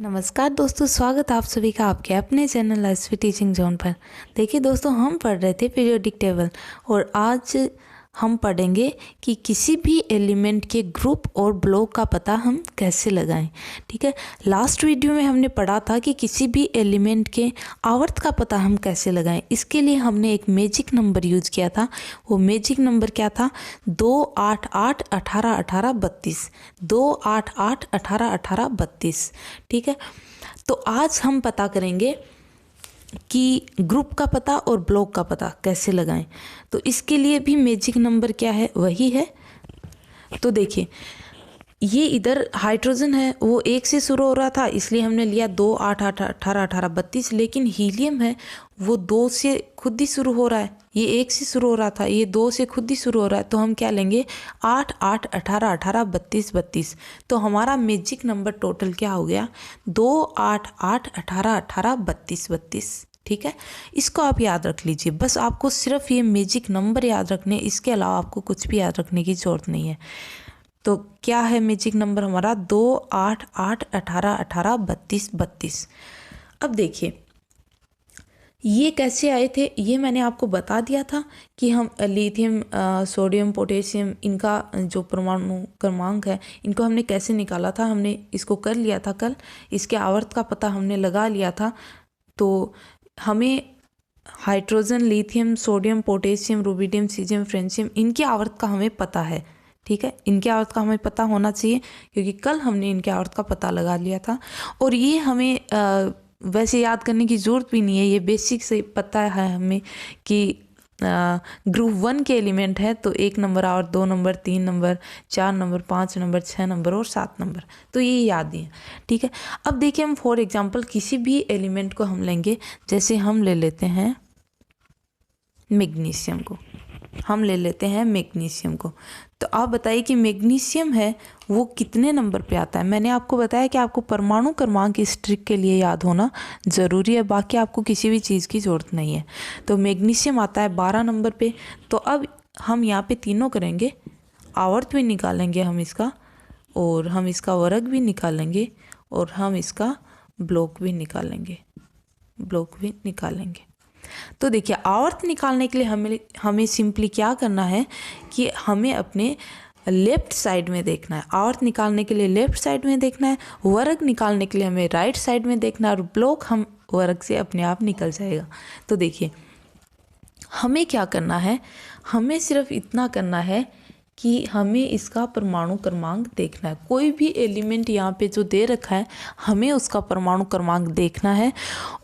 नमस्कार दोस्तों, स्वागत है आप सभी का आपके अपने चैनल एसवी टीचिंग जोन पर। देखिए दोस्तों, हम पढ़ रहे थे पीरियोडिक टेबल और आज हम पढ़ेंगे कि किसी भी एलिमेंट के ग्रुप और ब्लॉक का पता हम कैसे लगाएं। ठीक है, लास्ट वीडियो में हमने पढ़ा था कि किसी भी एलिमेंट के आवर्त का पता हम कैसे लगाएं। इसके लिए हमने एक मैजिक नंबर यूज किया था। वो मैजिक नंबर क्या था? 2 8 8 18 18 32। 2 8 8 18 18 32। ठीक है, तो आज हम पता करेंगे कि ग्रुप का पता और ब्लॉक का पता कैसे लगाएं। तो इसके लिए भी मैजिक नंबर क्या है? वही है। तो देखिए, ये इधर हाइड्रोजन है, वो 1 से शुरू हो रहा था, इसलिए हमने लिया 2 8 8 18 18 32। लेकिन हीलियम है, वो 2 से खुद ही शुरू हो रहा है। ये 1 से शुरू हो रहा था, ये 2 से खुद ही शुरू हो रहा है। तो हम क्या लेंगे? 8 8 18 18 32 32। तो हमारा मैजिक नंबर टोटल क्या हो गया? 2 8 8 18 18 32 32। ठीक है, इसको आप याद रख लीजिए। बस आपको सिर्फ ये मैजिक नंबर याद रखने, इसके अलावा आपको कुछ भी याद रखने की ज़रूरत नहीं है। तो क्या है मैजिक नंबर हमारा? 2 8 8 18 18 32 32। अब देखिए, ये कैसे आए थे ये मैंने आपको बता दिया था कि हम लिथियम, सोडियम, पोटेशियम, इनका जो परमाणु क्रमांक है, इनको हमने कैसे निकाला था। हमने इसको कर लिया था कल। इसके आवर्त का पता हमने लगा लिया था। तो हमें hydrogen, lithium, sodium, potassium, rubidium, caesium, francium, इनके आवर्त का हमें पता है। ठीक है, इनके आवर्त का हमें पता होना चाहिए क्योंकि कल हमने इनके आवर्त का पता लगा लिया था। और ये हमें वैसे याद करने की ज़रूरत भी नहीं है, ये बेसिक से पता है हमें कि ग्रुप 1 के एलिमेंट है तो 1 नंबर आवर्त, 2 number, 3 number, 4 number, 5 number, 6 number और 7 नंबर। तो ये याद ही है। ठीक है, अब देखिए, हम फॉर एग्जांपल किसी भी एलिमेंट को हम लेंगे। जैसे हम ले लेते हैं मैग्नीशियम को। हम ले लेते हैं मैग्नीशियम को। तो आप बताइए कि मैग्नीशियम है वो कितने नंबर पे आता है। मैंने आपको बताया कि आपको परमाणु क्रमांक इस ट्रिक के लिए याद होना ज़रूरी है, बाकी आपको किसी भी चीज़ की ज़रूरत नहीं है। तो मैग्नीशियम आता है 12 नंबर पे। तो अब हम यहाँ पे तीनों करेंगे, आवर्त भी निकालेंगे हम इसका, और हम इसका वर्ग भी निकालेंगे, और हम इसका ब्लॉक भी निकालेंगे। तो देखिए, आवर्त निकालने के लिए हमें सिंपली क्या करना है कि हमें अपने लेफ्ट साइड में देखना है। आवर्त निकालने के लिए लेफ्ट साइड में देखना है, वर्ग निकालने के लिए हमें राइट साइड में देखना है, और ब्लॉक हम वर्ग से अपने आप निकल जाएगा। तो देखिए, हमें क्या करना है? हमें सिर्फ इतना करना है कि हमें इसका परमाणु क्रमांक देखना है। कोई भी एलिमेंट यहाँ पे जो दे रखा है, हमें उसका परमाणु क्रमांक देखना है,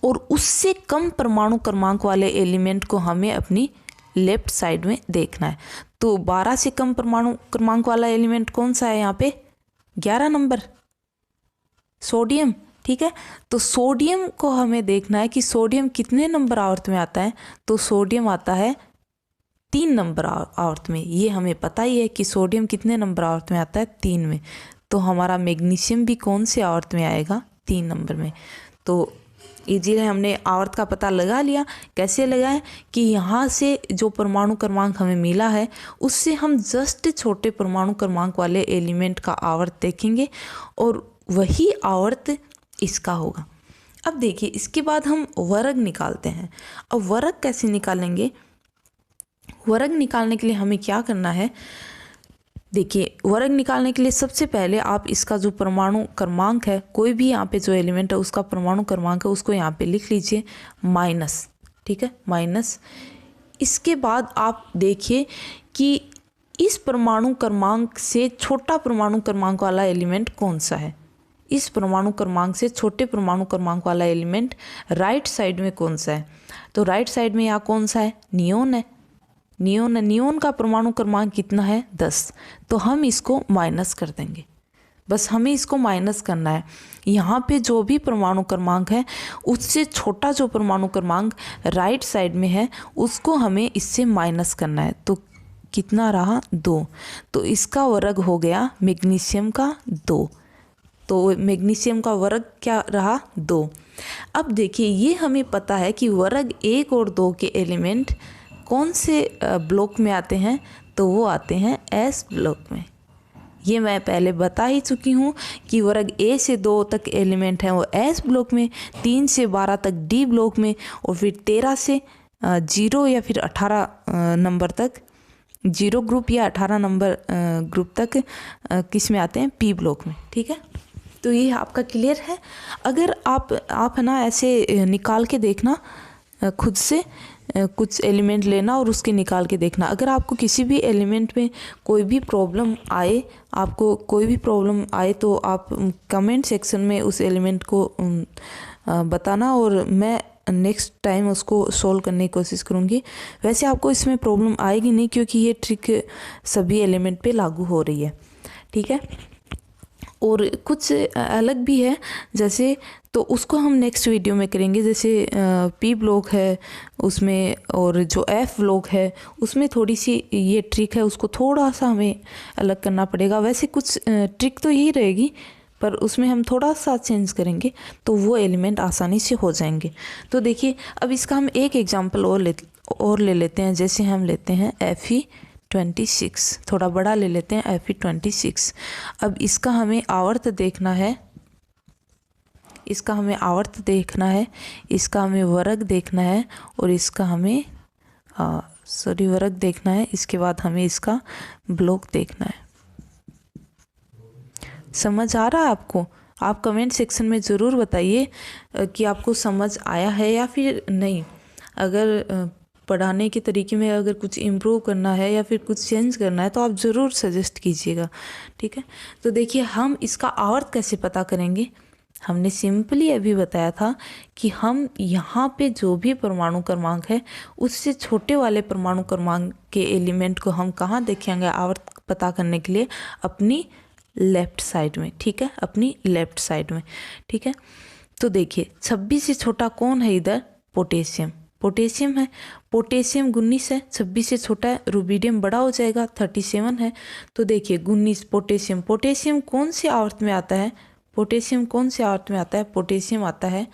और उससे कम परमाणु क्रमांक वाले एलिमेंट को हमें अपनी लेफ्ट साइड में देखना है। तो 12 से कम परमाणु क्रमांक वाला एलिमेंट कौन सा है यहाँ पे? 11 नंबर, सोडियम। ठीक है, तो सोडियम को हमें देखना है कि सोडियम कितने नंबर आवर्त में आता है। तो सोडियम आता है 3 नंबर आवर्त में। ये हमें पता ही है कि सोडियम कितने नंबर आवर्त में आता है? 3 में। तो हमारा मैग्नीशियम भी कौन से आवर्त में आएगा? 3 नंबर में। तो इजीली हमने आवर्त का पता लगा लिया। कैसे लगाएं? कि यहाँ से जो परमाणु क्रमांक हमें मिला है, उससे हम जस्ट छोटे परमाणु क्रमांक वाले एलिमेंट का आवर्त देखेंगे, और वही आवर्त इसका होगा। अब देखिए, इसके बाद हम वर्ग निकालते हैं। अब वर्ग कैसे निकालेंगे? वर्ग निकालने के लिए हमें क्या करना है? देखिए, वर्ग निकालने के लिए सबसे पहले आप इसका जो परमाणु क्रमांक है, कोई भी यहाँ पे जो एलिमेंट है उसका परमाणु क्रमांक है, उसको यहाँ पे लिख लीजिए माइनस। ठीक है, माइनस। इसके बाद आप देखिए कि इस परमाणु क्रमांक से छोटा परमाणु क्रमांक वाला एलिमेंट कौन सा है। इस परमाणु क्रमांक से छोटे परमाणु क्रमांक वाला एलिमेंट राइट साइड में कौन सा है? तो राइट साइड में यहाँ कौन सा है? नियोन है। नियोन का परमाणु क्रमांक कितना है? 10। तो हम इसको माइनस कर देंगे। बस हमें इसको माइनस करना है। यहाँ पे जो भी परमाणु क्रमांक है, उससे छोटा जो परमाणु क्रमांक राइट साइड में है, उसको हमें इससे माइनस करना है। तो कितना रहा? 2। तो इसका वर्ग हो गया मैग्नीशियम का 2। तो मैग्नीशियम का वर्ग क्या रहा? 2। अब देखिए, ये हमें पता है कि वर्ग 1 और 2 के एलिमेंट कौन से ब्लॉक में आते हैं? तो वो आते हैं एस ब्लॉक में। ये मैं पहले बता ही चुकी हूँ कि वर्ग ए से 2 तक एलिमेंट हैं वो एस ब्लॉक में, 3 से 12 तक डी ब्लॉक में, और फिर 13 से 0 या फिर 18 नंबर तक 0 ग्रुप या 18 नंबर ग्रुप तक किस में आते हैं, पी ब्लॉक में। ठीक है, तो ये आपका क्लियर है। अगर आप है ना ऐसे निकाल के देखना खुद से, कुछ एलिमेंट लेना और उसके निकाल के देखना। अगर आपको किसी भी एलिमेंट में कोई भी प्रॉब्लम आए, तो आप कमेंट सेक्शन में उस एलिमेंट को बताना और मैं नेक्स्ट टाइम उसको सॉल्व करने की कोशिश करूँगी। वैसे आपको इसमें प्रॉब्लम आएगी नहीं, क्योंकि ये ट्रिक सभी एलिमेंट पे लागू हो रही है। ठीक है, और कुछ अलग भी है जैसे, तो उसको हम नेक्स्ट वीडियो में करेंगे। जैसे पी ब्लॉक है उसमें, और जो एफ ब्लॉक है उसमें थोड़ी सी ये ट्रिक है, उसको थोड़ा सा हमें अलग करना पड़ेगा। वैसे कुछ ट्रिक तो यही रहेगी, पर उसमें हम थोड़ा सा चेंज करेंगे तो वो एलिमेंट आसानी से हो जाएंगे। तो देखिए, अब इसका हम एक एग्जांपल और ले लेते हैं। जैसे हम लेते हैं Fe26, थोड़ा बड़ा ले लेते हैं Fe26। अब इसका हमें आवर्त देखना है, इसका हमें वर्ग देखना है, और इसका हमें वर्ग देखना है। इसके बाद हमें इसका ब्लॉक देखना है। समझ आ रहा है आपको? आप कमेंट सेक्शन में ज़रूर बताइए कि आपको समझ आया है या फिर नहीं। अगर पढ़ाने के तरीके में अगर कुछ इम्प्रूव करना है या फिर कुछ चेंज करना है तो आप ज़रूर सजेस्ट कीजिएगा। ठीक है, तो देखिए हम इसका आवर्त कैसे पता करेंगे। हमने सिंपली अभी बताया था कि हम यहाँ पे जो भी परमाणु क्रमांक है उससे छोटे वाले परमाणु क्रमांक के एलिमेंट को हम कहाँ देखेंगे आवर्त पता करने के लिए, अपनी लेफ्ट साइड में। ठीक है, अपनी लेफ्ट साइड में। ठीक है, तो देखिए 26 से छोटा कौन है इधर, पोटेशियम है। पोटेशियम 19 है, 26 से छोटा है। रुबिडियम बड़ा हो जाएगा, 37 है। तो देखिए 19 पोटेशियम कौन से आवर्त में आता है, पोटेशियम आता है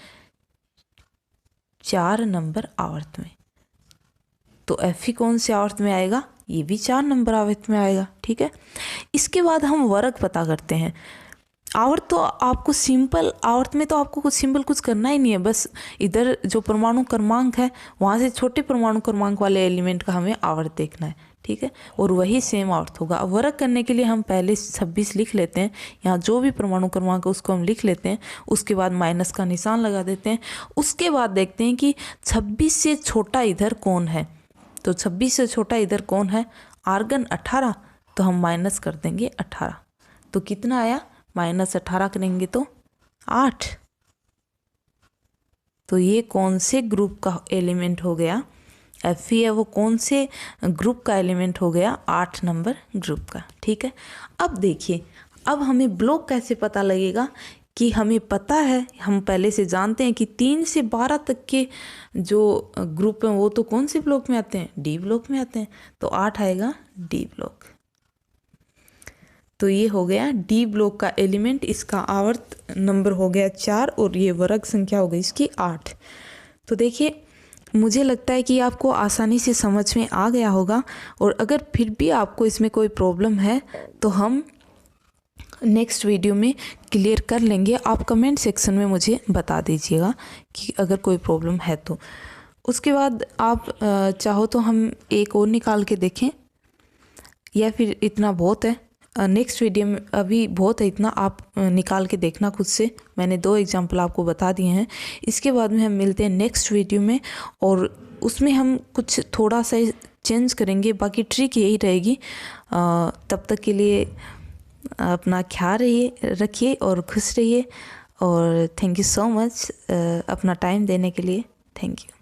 4 नंबर आवर्त में। तो Fe कौन से आवर्त में आएगा, ये भी 4 नंबर आवर्त में आएगा। ठीक है, इसके बाद हम वर्ग पता करते हैं। आवर्त तो आपको सिंपल, आवर्त में तो आपको कुछ करना ही नहीं है, बस इधर जो परमाणु क्रमांक है वहाँ से छोटे परमाणु क्रमांक वाले एलिमेंट का हमें आवर्त देखना है। ठीक है, और वही सेम आवर्त होगा। वर्ग करने के लिए हम पहले 26 लिख लेते हैं, यहाँ जो भी परमाणु क्रमांक है उसको हम लिख लेते हैं, उसके बाद माइनस का निशान लगा देते हैं। उसके बाद देखते हैं कि 26 से छोटा इधर कौन है। तो 26 से छोटा इधर कौन है, आर्गन 18, तो हम माइनस कर देंगे 18। तो कितना आया, -18 करेंगे तो 8। तो ये कौन से ग्रुप का एलिमेंट हो गया, Fe है वो कौन से ग्रुप का एलिमेंट हो गया, 8 नंबर ग्रुप का। ठीक है, अब देखिए, अब हमें ब्लॉक कैसे पता लगेगा कि हमें पता है, हम पहले से जानते हैं कि 3 से 12 तक के जो ग्रुप हैं वो तो कौन से ब्लॉक में आते हैं, डी ब्लॉक में आते हैं। तो 8 आएगा डी ब्लॉक। तो ये हो गया डी ब्लॉक का एलिमेंट, इसका आवर्त नंबर हो गया 4 और ये वर्ग संख्या हो गई इसकी 8। तो देखिए, मुझे लगता है कि आपको आसानी से समझ में आ गया होगा, और अगर फिर भी आपको इसमें कोई प्रॉब्लम है तो हम नेक्स्ट वीडियो में क्लियर कर लेंगे। आप कमेंट सेक्शन में मुझे बता दीजिएगा कि अगर कोई प्रॉब्लम है तो। उसके बाद आप चाहो तो हम एक और निकाल के देखें, या फिर इतना बहुत है नेक्स्ट वीडियो में, अभी बहुत है इतना, आप निकाल के देखना खुद से। मैंने 2 एग्जाम्पल आपको बता दिए हैं। इसके बाद में हम मिलते हैं नेक्स्ट वीडियो में, और उसमें हम कुछ थोड़ा सा चेंज करेंगे, बाकी ट्रिक यही रहेगी। तब तक के लिए अपना ख्याल रखिए और खुश रहिए, और थैंक यू सो मच अपना टाइम देने के लिए। Thank you.